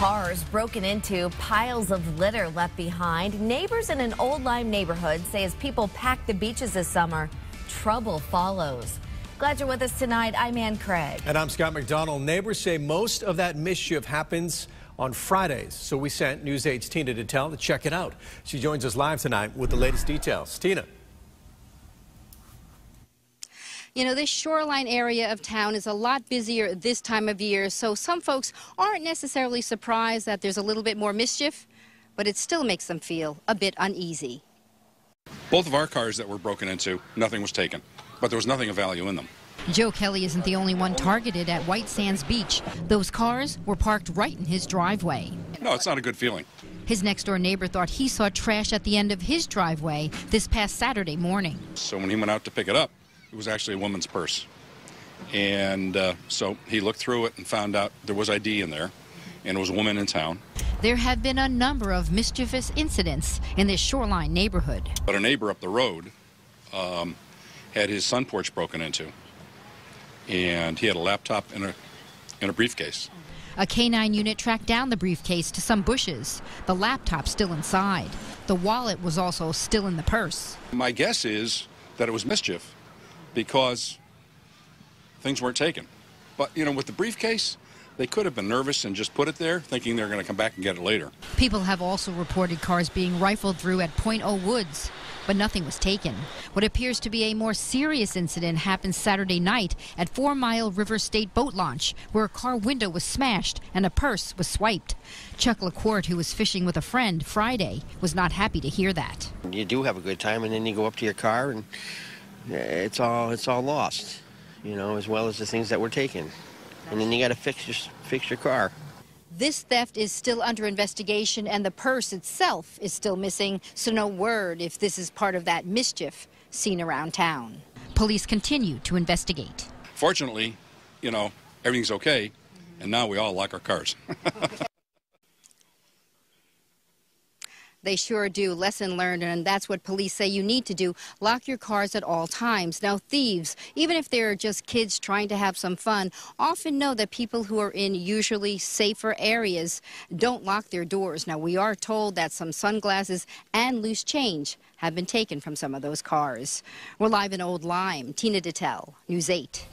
Cars broken into, piles of litter left behind. Neighbors in an Old Lyme neighborhood say as people pack the beaches this summer, trouble follows. Glad you're with us tonight. I'm Ann Craig. And I'm Scott McDonald. Neighbors say most of that mischief happens on Fridays. So we sent News 8's Tina Detel to check it out. She joins us live tonight with the latest details. Tina. You know, this shoreline area of town is a lot busier this time of year, so some folks aren't necessarily surprised that there's a little bit more mischief, but it still makes them feel a bit uneasy. Both of our cars that were broken into, nothing was taken, but there was nothing of value in them. Joe Kelly isn't the only one targeted at White Sands Beach. Those cars were parked right in his driveway. No, it's not a good feeling. His next-door neighbor thought he saw trash at the end of his driveway this past Saturday morning. So when he went out to pick it up, it was actually a woman's purse. And so he looked through it and found out there was ID in there, and it was a woman in town. There have been a number of mischievous incidents in this shoreline neighborhood. But a neighbor up the road had his sun porch broken into, and he had a laptop in a briefcase. A K-9 unit tracked down the briefcase to some bushes. The laptop still inside. The wallet was also still in the purse. My guess is that it was mischief because things weren't taken. But, you know, with the briefcase, they could have been nervous and just put it there, thinking they're going to come back and get it later. People have also reported cars being rifled through at Point O Woods, but nothing was taken. What appears to be a more serious incident happened Saturday night at 4 Mile River State Boat Launch, where a car window was smashed and a purse was swiped. Chuck LaCourte, who was fishing with a friend Friday, was not happy to hear that. You do have a good time, and then you go up to your car, and it's all lost, you know, as well as the things that were taken. And then you got to fix your car. This theft is still under investigation, and the purse itself is still missing, so no word if this is part of that mischief seen around town. Police continue to investigate. Fortunately, you know, everything's okay, and now we all lock our cars. They sure do. Lesson learned, and that's what police say you need to do. Lock your cars at all times. Now, thieves, even if they're just kids trying to have some fun, often know that people who are in usually safer areas don't lock their doors. Now, we are told that some sunglasses and loose change have been taken from some of those cars. We're live in Old Lyme. Tina Detel, News 8.